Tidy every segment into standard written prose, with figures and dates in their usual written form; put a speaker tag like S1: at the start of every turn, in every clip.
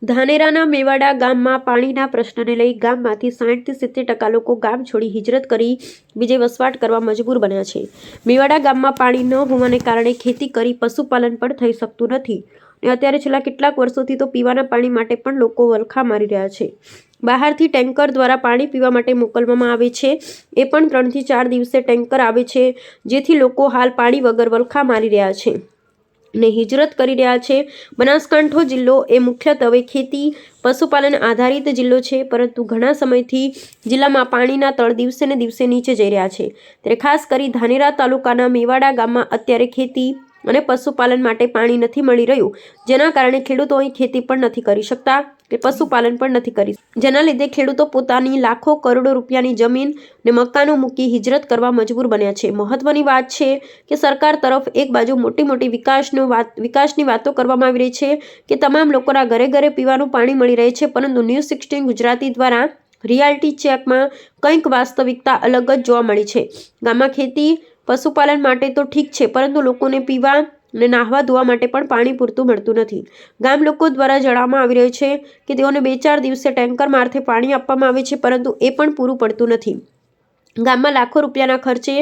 S1: ધાનેરાના મેવાડા ગામમાં પાણીના પ્રશ્નને લઈ ગામમાંથી 60 થી 70% લોકો ગામ છોડી હિજરત કરી બીજે વસવાટ કરવા મજબૂર બન્યા છે। મેવાડા ગામમાં પાણી ન હોવાને કારણે ખેતી કરી પશુપાલન પણ થઈ શકતું નથી અને અત્યારે છેલ્લા કેટલાક વર્ષોથી તો પીવાના પાણી માટે પણ લોકો વલખા મારી રહ્યા છે। બહારથી ટેન્કર દ્વારા પાણી પીવા માટે મોકલવામાં આવે છે, એ પણ 3 થી 4 દિવસે ટેન્કર આવે છે, જેથી લોકો હાલ પાણી વગર વલખા મારી રહ્યા છે ને હિજરત કરી રહ્યા છે। બનાસકાંઠો જિલ્લો એ મુખ્યત્વે ખેતી પશુપાલન આધારિત જિલ્લો છે, પરંતુ ઘણા સમયથી જિલ્લામાં પાણીના તળ દિવસે ને દિવસે નીચે જઈ રહ્યા છે। ત્યારે ખાસ કરી ધાનેરા તાલુકાના મેવાડા ગામમાં અત્યારે ખેતી અને પશુપાલન માટે પાણી નથી મળી રહ્યું, જેના કારણે ખેડૂતો અહીં ખેતી પણ નથી કરી શકતા કે પશુપાલન પણ નથી કરી, જેના લીધે ખેડૂતો પોતાની લાખો કરોડો રૂપિયાની જમીન ને મકાનો મૂકી હિજરત કરવા મજબૂર બન્યા છે। મહત્વની વાત છે કે સરકાર તરફ એક બાજુ મોટી વિકાસની વાતો કરવામાં આવી રહી છે કે તમામ લોકોના ઘરે ઘરે પીવાનું પાણી મળી રહે છે, પરંતુ ન્યૂઝ 16 ગુજરાતી દ્વારા રિયાલિટી ચેકમાં કંઈક વાસ્તવિકતા અલગ જ જોવા મળી છે। ગામમાં ખેતી પશુપાલન માટે તો ઠીક છે, પરંતુ લોકોને પીવા અને નાહવા ધોવા માટે પણ પાણી પૂરતું મળતું નથી। ગામ લોકો દ્વારા જણાવવામાં આવી રહ્યું છે કે તેઓને 2-4 દિવસે ટેન્કર મારફતે પાણી આપવામાં આવે છે, પરંતુ એ પણ પૂરું પડતું નથી। ગામમાં લાખો રૂપિયાના ખર્ચે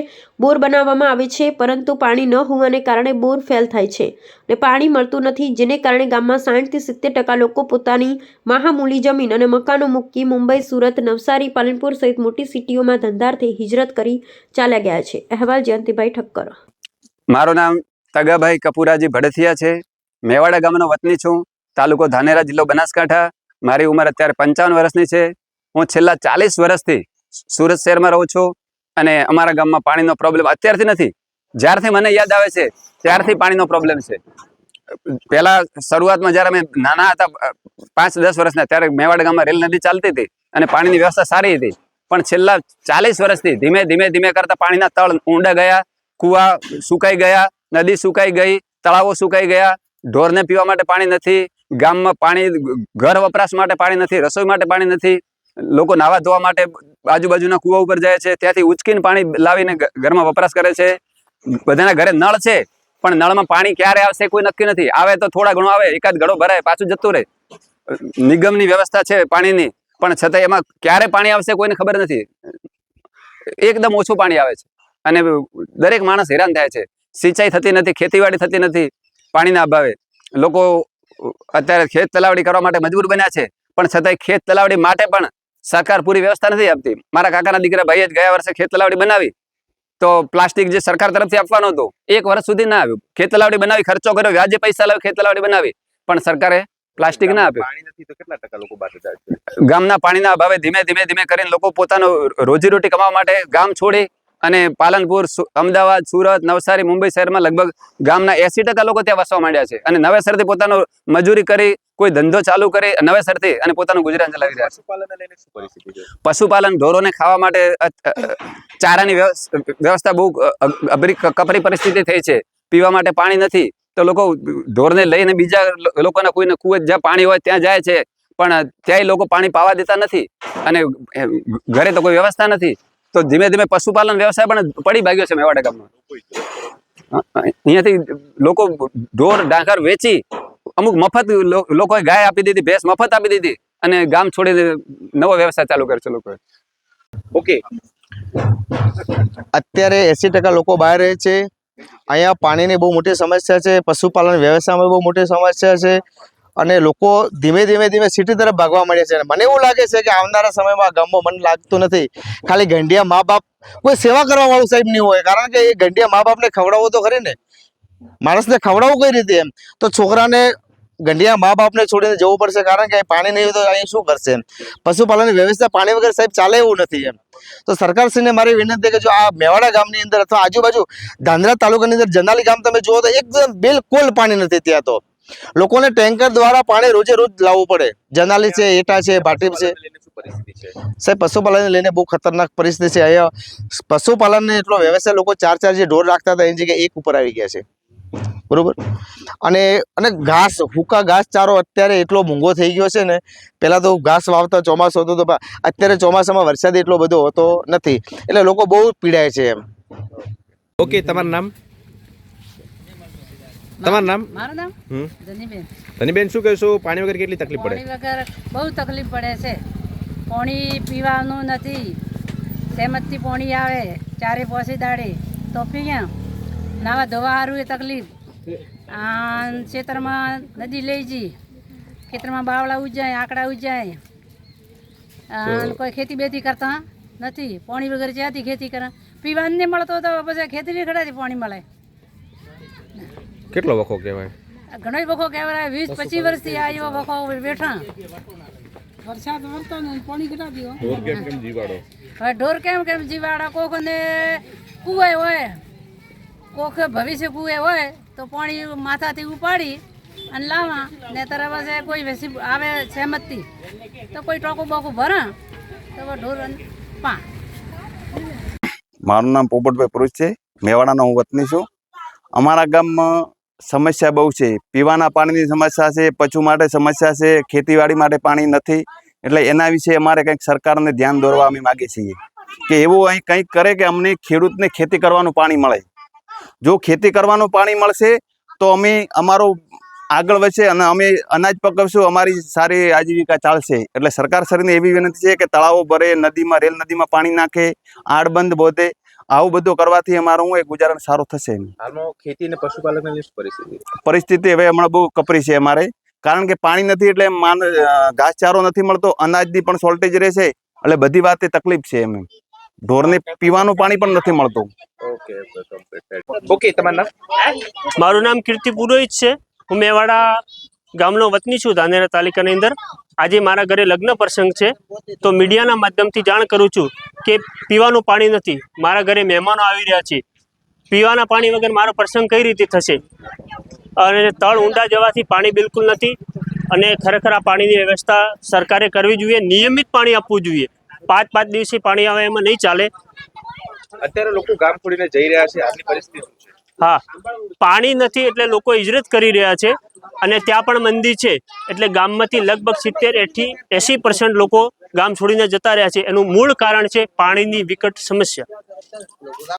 S1: બોર બનાવવામાં આવે છે, પરંતુ પાણી ન હોવાને કારણે બોર ફેલ થાય છે અને પાણી મળતું નથી, જેને કારણે ગામમાં 60 થી 70% લોકો પોતાની મહામૂલી જમીન અને મકાનો મૂકી મુંબઈ, સુરત, નવસારી, પાલનપુર સહિત મોટી સિટીઓમાં ધંધાર્થે હિજરત કરી ચાલ્યા ગયા છે। અહેવાલ જયંતિભાઈ ઠક્કર।
S2: મારું નામ તગાભાઈ કપૂરાજી ભડથિયા છે। મેવાડા ગામનો વતની છું। તાલુકો ધાનેરા, જિલ્લો બનાસકાંઠા। મારી ઉંમર અત્યારે 55 વર્ષની છે। હું છેલ્લા 40 વર્ષથી સુરત શહેરમાં રહું છું અને અમારા ગામમાં પાણીનો પ્રોબ્લેમ અત્યારથી નથી, જ્યારથી મને યાદ આવે છે ત્યારથી પાણીનો પ્રોબ્લેમ છે। પહેલા શરૂઆતમાં જ્યારે અમે નાના હતા 5-10 વર્ષના, ત્યારે મેવાડા ગામમાં રેલ નદી ચાલતી હતી અને પાણીની વ્યવસ્થા સારી હતી, પણ છેલ્લા 40 વર્ષથી ધીમે ધીમે કરતા પાણીના તળ ઊંડા ગયા, કુવા સુકાઈ ગયા, નદી સુકાઈ ગઈ, તળાવો સુકાઈ ગયા, ઢોરને પીવા માટે પાણી નથી, ગામમાં પાણી ઘર વપરાશ માટે પાણી નથી, રસોઈ માટે પાણી નથી, લોકો નાવા ધોવા માટે આજુબાજુના કુવા ઉપર જાય છે, ત્યાંથી ઉચકીને પાણી લાવીને ઘરમાં વપરાશ કરે છે। બધાના ઘરે નળ છે, પણ નળમાં પાણી ક્યારે આવશે કોઈ નક્કી નથી। આવે તો થોડા ઘણું આવે, એકાદ ઘડો ભરાય, પાછું જતું રહે। નિગમની વ્યવસ્થા છે પાણીની, પણ છતાં એમાં ક્યારે પાણી આવશે કોઈને ખબર નથી। એકદમ ઓછું પાણી આવે છે અને દરેક માણસ હેરાન થાય છે। સિંચાઈ થતી નથી, ખેતીવાડી થતી નથી પાણીના અભાવે। લોકો અત્યારે ખેત તલાવડી કરવા માટે મજબૂર બન્યા છે, પણ છતાંય ખેત તલાવડી માટે પણ સરકાર પૂરી વ્યવસ્થા નથી આપતી। મારા કાકાના દીકરા ભાઈએ જ ગયા વર્ષે ખેત તલાવડી બનાવી, તો પ્લાસ્ટિક જે સરકાર તરફથી આપવાનું હતું 1 વર્ષ સુધી ના આવ્યું। ખેત તલાવડી બનાવી, ખર્ચો કર્યો, વ્યાજે પૈસા લાવી ખેત તલાવડી બનાવી, પણ સરકારે પ્લાસ્ટિક ના આપ્યું।
S3: પાણી નથી તો કેટલા ટકા લોકો બહાર જાય છે?
S2: ગામના પાણીના અભાવે ધીમે કરીને લોકો પોતાનો રોજીરોટી કમાવા માટે ગામ છોડી અને પાલનપુર, અમદાવાદ, સુરત, નવસારી, મુંબઈ શહેરમાં લગભગ ગામના 80% લોકો ત્યાં વસવા માંડ્યા છે અને નવેસરથી પોતાનો મજૂરી કરી, કોઈ ધંધો ચાલુ કરી નવેસરથી અને પોતાનું ગુજરાન ચલાવી રહ્યા છે।
S3: પશુપાલનને લઈને શું પરિસ્થિતિ છે?
S2: પશુપાલન, ઢોરોને ખાવા માટે ચારાની વ્યવસ્થા બહુ કપરી પરિસ્થિતિ થઈ છે। પીવા માટે પાણી નથી, તો લોકો ઢોરને લઈને બીજા લોકોના કોઈને કુએ જ્યાં પાણી હોય ત્યાં જાય છે, પણ ત્યાંય લોકો પાણી પાવા દેતા નથી અને ઘરે તો કોઈ વ્યવસ્થા નથી। તો ધીમે પશુપાલન વ્યવસાય પણ પડી ભાગ્યો છે મેવાડા ગામમાં। અહીંયાથી લોકો ઢોર ડાંગર વેચી, અમુક મફત લોકોએ ગાય આપી દીધી, ભેંસ મફત આપી દીધી અને ગામ છોડીને નવો વ્યવસાય ચાલુ કર્યો છે લોકોએ।
S3: ઓકે,
S4: અત્યારે 80% લોકો બહાર રહે છે। અહીંયા પાણીની બહુ મોટી સમસ્યા છે, પશુપાલન વ્યવસાયમાં બહુ મોટી સમસ્યા છે અને લોકો ધીમે સિટી તરફ ભાગવા મળ્યા છે। મને એવું લાગે છે કે આવનારા સમયમાં ગામમાં મને લાગતું નથી ખાલી ગંઢિયા મા બાપ કોઈ સેવા કરવા વાળું સાહેબ નહીં હોય, કારણ કે એ ગંઢિયા મા બાપને ખવડાવવું તો ખરી ને, માણસને ખવડાવવું કઈ રીતે એમ? તો છોકરાને ગંઢિયા મા બાપને છોડીને જવું પડશે, કારણ કે પાણી નહીં હોય તો અહીં શું કરશે એમ? પશુપાલનની વ્યવસ્થા પાણી વગર સાહેબ ચાલે એવું નથી એમ। તો સરકારશ્રીને મારી વિનંતી કે જો આ મેવાડા ગામની અંદર અથવા આજુબાજુ ધાંધ્રા તાલુકાની અંદર જનાલી ગામ તમે જુઓ તો એકદમ બિલકુલ પાણી નથી। ત્યાં તો લોકોને ટેન્કર દ્વારા પાણી રોજ લાવવું પડે। જનાલી છે, એટા છે, ભાટીપ છે।
S3: શું પરિસ્થિતિ છે
S4: સાહેબ પશુપાલનને લઈને બહુ ખતરનાક પરિસ્થિતિ છે। અહીંયા પશુપાલનને એટલો વ્યવસાય લોકો 4 જે ઢોર રાખતા હતા એની જગ્યાએ 1 ઉપર આવી ગયા છે, બરોબર। અને ઘાસ, હુકા ઘાસ ચારો અત્યારે એટલો મોંઘો થઈ ગયો છે ને। પહેલા તો ઘાસ વાવતા ચોમાસું હતું તો, અત્યારે ચોમાસામાં વરસાદ એટલો બધો હોતો નથી, એટલે લોકો બહુ પીડાય છે એમ।
S3: ઓકે, તમારું નામ? તમારું નામ?
S5: મારું નામ
S3: હમ.
S5: ધનીબેન.
S3: ધનીબેન, શું કહેશો? પાણી વગર કેટલી તકલીફ પડે?
S5: પાણી વગર બહુ તકલીફ પડે છે. પાણી પીવાનું નથી. સહેમતથી પાણી આવે 4-5 દાડે તો પીએ. નાવા ધોવા સારું એ તકલીફ. આ ખેતરમાં નદી લઈ જઈ, ખેતરમાં બાવળા ઉજાય, આંકડા ઉજાય. કોઈ ખેતી બેતી કરતા નથી. પાણી વગર જ્યાંથી ખેતી કરે. પીવાનું નહીં મળતો તો પછી ખેતી નહીં કરાતી પાણી મળે.
S3: કેટલો વખો કહેવાય?
S5: ઘણો વખો કહેવાય. 20-25 વર્ષથી આ એવો વખો બેઠા. વરસાદ વરતો ને પાણી કેટલા દીવો.
S3: કેમ જીવાડો?
S5: હવે ઢોર કેમ જીવાડા. કોકને કુએ હોય, કોક ભવિષ્ય કુએ હોય તો પાણી માથાથી ઉપાડી અને લાવવા. ને તરફ કોઈ વેસી આવે સહેમતથી તો કોઈ ટોકું બોકું ભરા તો ઢોર પા.
S6: મારું નામ પોપટભાઈ પુરુષ છે. મેવાડાનો હું વતની છું. અમારા ગામમાં સમસ્યા બહુ છે. પીવાના પાણીની સમસ્યા છે, પશુ માટે સમસ્યા છે, ખેતીવાડી માટે પાણી નથી. એટલે એના વિશે અમારે કંઈક સરકારને ધ્યાન દોરવા અમે માગીએ છીએ કે એવું અહીં કંઈક કરે કે અમને ખેડૂતને ખેતી કરવાનું પાણી મળે. જો ખેતી કરવાનું પાણી મળશે તો અમે અમારું આગળ વધશે અને અમે અનાજ પકવશું, અમારી સારી આજીવિકા ચાલશે. એટલે સરકાર શ્રીને એવી વિનંતી છે કે તળાવો ભરે, નદીમાં રેલ નદીમાં પાણી નાખે, આડબંધ બોધે. આવું બધું કરવાથી અમારું ગુજરાન સારું થશે.
S3: હાલમાં ખેતી અને પશુપાલનની શું પરિસ્થિતિ?
S6: પરિસ્થિતિ હવે હમણાં બહુ કપરી છે અમારે, કારણ કે પાણી નથી એટલે ઘાસચારો નથી મળતો, અનાજની પણ શોર્ટેજ રહેશે. એટલે બધી વાતે તકલીફ છે. એમ ઢોરને પીવાનું પાણી પણ નથી મળતું.
S3: ઓકે, તમારું નામ?
S7: મારું નામ કીર્તિ પુરોહિત છે. હું મેવાડા ગામનો વતની છું, ધાનેરા તાલુકાની અંદર. આજે મારા ઘરે લગ્ન પ્રસંગ છે તો મીડિયાના માધ્યમથી જાણ કરું છું કે પીવાનું પાણી નથી. મારા ઘરે મહેમાનો આવી રહ્યા છે. પીવાના પાણી વગર મારો પ્રસંગ કઈ રીતે થશે? અને તળ ઊંડા જવાથી પાણી બિલકુલ નથી. અને ખરેખર આ પાણીની વ્યવસ્થા સરકારે કરવી જોઈએ. નિયમિત પાણી આપવું જોઈએ. 5-5 દિવસે પાણી આવે એમાં નહીં ચાલે.
S3: અત્યારે લોકો ગામ છોડીને જઈ રહ્યા છે. આટલી પરિસ્થિતિ શું છે?
S7: હા, પાણી નથી એટલે લોકો હિજરત કરી રહ્યા છે. અને ત્યાં પણ મંદી છે એટલે ગામમાંથી લગભગ 70-80% લોકો ગામ છોડીને જતા રહ્યા છે. એનું મૂળ કારણ છે પાણીની વિકટ સમસ્યા.